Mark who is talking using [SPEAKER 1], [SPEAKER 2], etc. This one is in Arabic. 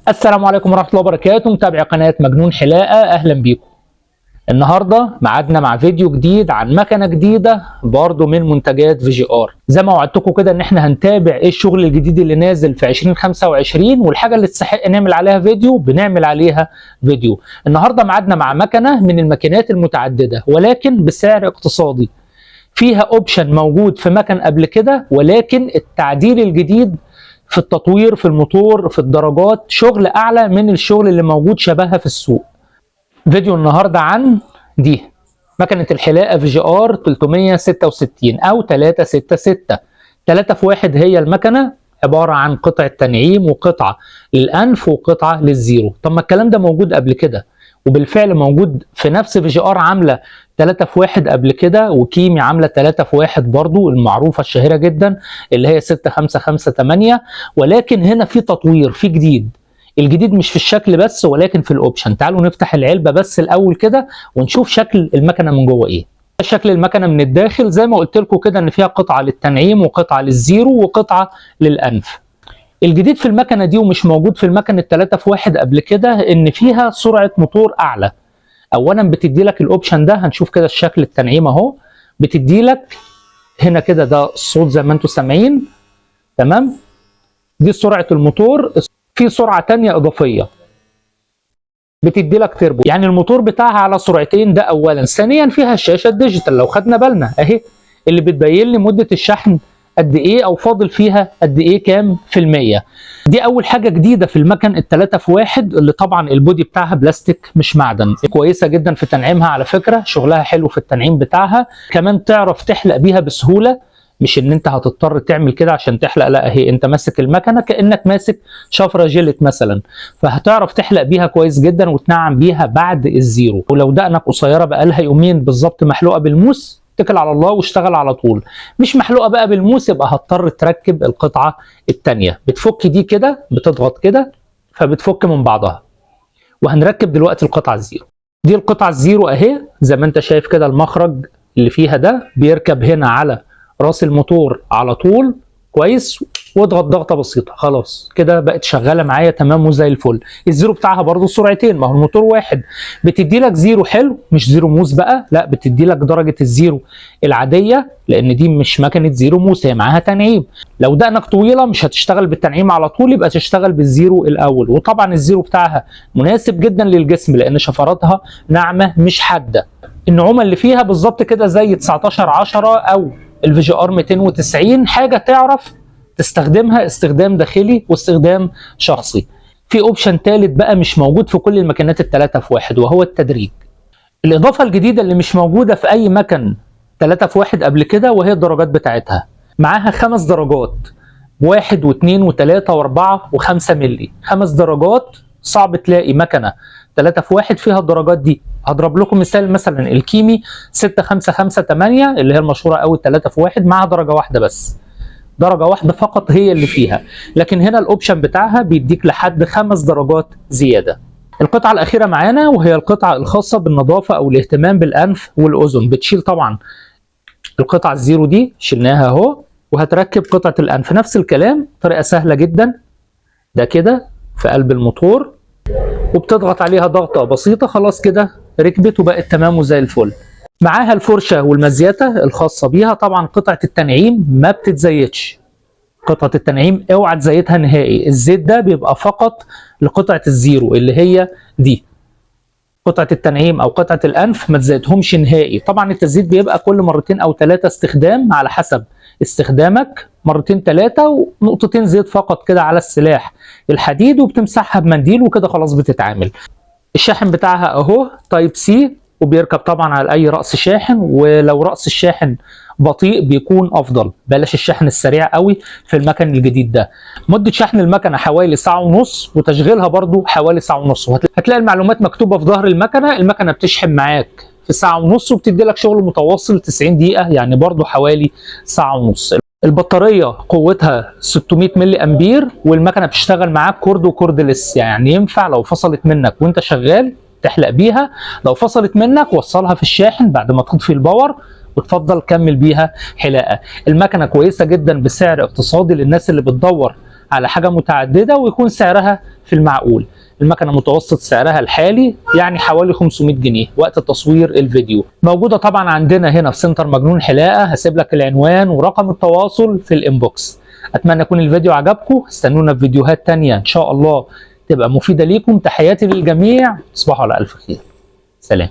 [SPEAKER 1] السلام عليكم ورحمة الله وبركاته. متابعي قناة مجنون حلاقة، أهلا بيكم. النهاردة معادنا مع فيديو جديد عن مكنة جديدة برضو من منتجات VGR. زي ما وعدتكم كده ان احنا هنتابع ايه الشغل الجديد اللي نازل في 2025 والحاجة اللي تستحق نعمل عليها فيديو بنعمل عليها فيديو. النهاردة معادنا مع مكنة من الماكينات المتعددة ولكن بسعر اقتصادي. فيها اوبشن موجود في مكن قبل كده، ولكن التعديل الجديد في التطوير، في الموتور، في الدرجات، شغل اعلى من الشغل اللي موجود شبهها في السوق. فيديو النهارده عن دي مكنه الحلاقه VGR 366 او 366 3 في 1. هي المكنه عباره عن قطعه تنعيم وقطعه للانف وقطعه للزيرو. طب ما الكلام ده موجود قبل كده، وبالفعل موجود في نفس VGR عامله 3 في 1 قبل كده، وكيمي عامله 3 في 1 برضو المعروفه الشهيره جدا اللي هي 6558. ولكن هنا في تطوير، في جديد. الجديد مش في الشكل بس ولكن في الاوبشن. تعالوا نفتح العلبه بس الاول كده ونشوف شكل المكنه من جوه ايه. شكل المكنه من الداخل زي ما قلت لكم كده ان فيها قطعه للتنعيم وقطعه للزيرو وقطعه للانف. الجديد في المكنه دي ومش موجود في المكنه 3 في 1 قبل كده ان فيها سرعه موتور اعلى. اولا بتدي لك الاوبشن ده، هنشوف كده الشكل التنعيم اهو. بتدي لك هنا كده ده الصوت زي ما انتم سامعين، تمام. دي سرعه الموتور. في سرعه ثانيه اضافيه بتدي لك تربو، يعني الموتور بتاعها على سرعتين. ده اولا. ثانيا فيها الشاشه الديجيتال لو خدنا بالنا اهي، اللي بتبين لي مده الشحن قد ايه او فاضل فيها قد ايه، كام في المية. دي اول حاجه جديده في المكن التلاتة في واحد، اللي طبعا البودي بتاعها بلاستيك مش معدن. كويسه جدا في تنعيمها على فكره، شغلها حلو في التنعيم بتاعها. كمان تعرف تحلق بيها بسهوله، مش ان انت هتضطر تعمل كده عشان تحلق، لا اهي انت ماسك المكنه كانك ماسك شفره جيلت مثلا، فهتعرف تحلق بيها كويس جدا وتنعم بيها بعد الزيرو. ولو دقنك قصيره بقالها يومين بالظبط محلوقه بالموس، اتكل على الله واشتغل على طول. مش محلوقه بقى بالموس يبقى هتضطر تركب القطعه الثانيه. بتفك دي كده، بتضغط كده فبتفك من بعضها. وهنركب دلوقتي القطعه الزيرو. دي القطعه الزيرو اهي زي ما انت شايف كده. المخرج اللي فيها ده بيركب هنا على راس الموتور على طول كويس، واضغط ضغطه بسيطه خلاص كده بقت شغاله معايا تمام وزي الفل. الزيرو بتاعها برضو سرعتين، ما هو الموتور واحد. بتدي لك زيرو حلو، مش زيرو موس بقى، لا بتدي لك درجه الزيرو العاديه، لان دي مش مكنه زيرو موس، هي معاها تنعيم. لو دقنك طويله مش هتشتغل بالتنعيم على طول، يبقى تشتغل بالزيرو الاول. وطبعا الزيرو بتاعها مناسب جدا للجسم لان شفراتها ناعمه مش حاده. النعومه اللي فيها بالظبط كده زي 1910 او VGR 290. حاجه تعرف تستخدمها استخدام داخلي واستخدام شخصي. في اوبشن ثالث بقى مش موجود في كل الماكينات الثلاثة في واحد، وهو التدريج. الاضافه الجديده اللي مش موجوده في اي مكن 3 في 1 قبل كده، وهي الدرجات بتاعتها. معاها 5 درجات، 1 و2 و3 و4 و5 مللي. 5 درجات. صعب تلاقي مكنه 3 في 1 فيها الدرجات دي. هضرب لكم مثال، مثلا الكيمي 6558 اللي هي المشهوره قوي 3 في 1 معاها درجه واحده بس، درجه واحده فقط هي اللي فيها. لكن هنا الاوبشن بتاعها بيديك لحد 5 درجات زياده. القطعه الاخيره معانا وهي القطعه الخاصه بالنظافه او الاهتمام بالانف والاذن. بتشيل طبعا القطعه الزيرو دي، شلناها اهو، وهتركب قطعه الانف نفس الكلام، طريقه سهله جدا. ده كده في قلب الموتور وبتضغط عليها ضغطه بسيطه، خلاص كده ركبت وبقت تمام وزي الفل. معاها الفرشه والمزيته الخاصه بيها. طبعا قطعه التنعيم ما بتتزيتش، قطعه التنعيم اوعى تزيتها نهائي. الزيت ده بيبقى فقط لقطعه الزيرو اللي هي دي. قطعه التنعيم او قطعه الانف ما تزيتهمش نهائي. طبعا التزييت بيبقى كل مرتين او 3 استخدام على حسب استخدامك، مرتين 3 ونقطتين زيت فقط كده على السلاح الحديد، وبتمسحها بمنديل وكده خلاص بتتعامل. الشاحن بتاعها اهو تايب سي، وبيركب طبعا على اي راس شاحن. ولو راس الشاحن بطيء بيكون افضل، بلاش الشحن السريع قوي في المكن الجديد ده. مده شحن المكنه حوالي ساعه ونص، وتشغيلها برضو حوالي ساعه ونص. هتلاقي المعلومات مكتوبه في ظهر المكنه. المكنه بتشحن معاك في ساعه ونص وبتدي لك شغل متواصل 90 دقيقه، يعني برضو حوالي ساعه ونص. البطاريه قوتها 600 ملي امبير، والمكنه بتشتغل معاك كورد وكوردلس، يعني ينفع لو فصلت منك وانت شغال تحلق بيها. لو فصلت منك وصلها في الشاحن بعد ما تطفي الباور وتفضل كمل بيها حلاقه. المكنه كويسه جدا بسعر اقتصادي للناس اللي بتدور على حاجة متعددة ويكون سعرها في المعقول. المكنة متوسط سعرها الحالي يعني حوالي 500 جنيه وقت تصوير الفيديو. موجودة طبعا عندنا هنا في سنتر مجنون حلاقة. هسيب لك العنوان ورقم التواصل في الانبوكس. اتمنى يكون الفيديو عجبكم. استنونا في فيديوهات تانية ان شاء الله تبقى مفيدة ليكم. تحياتي للجميع، تصبحوا على الف خير. سلام.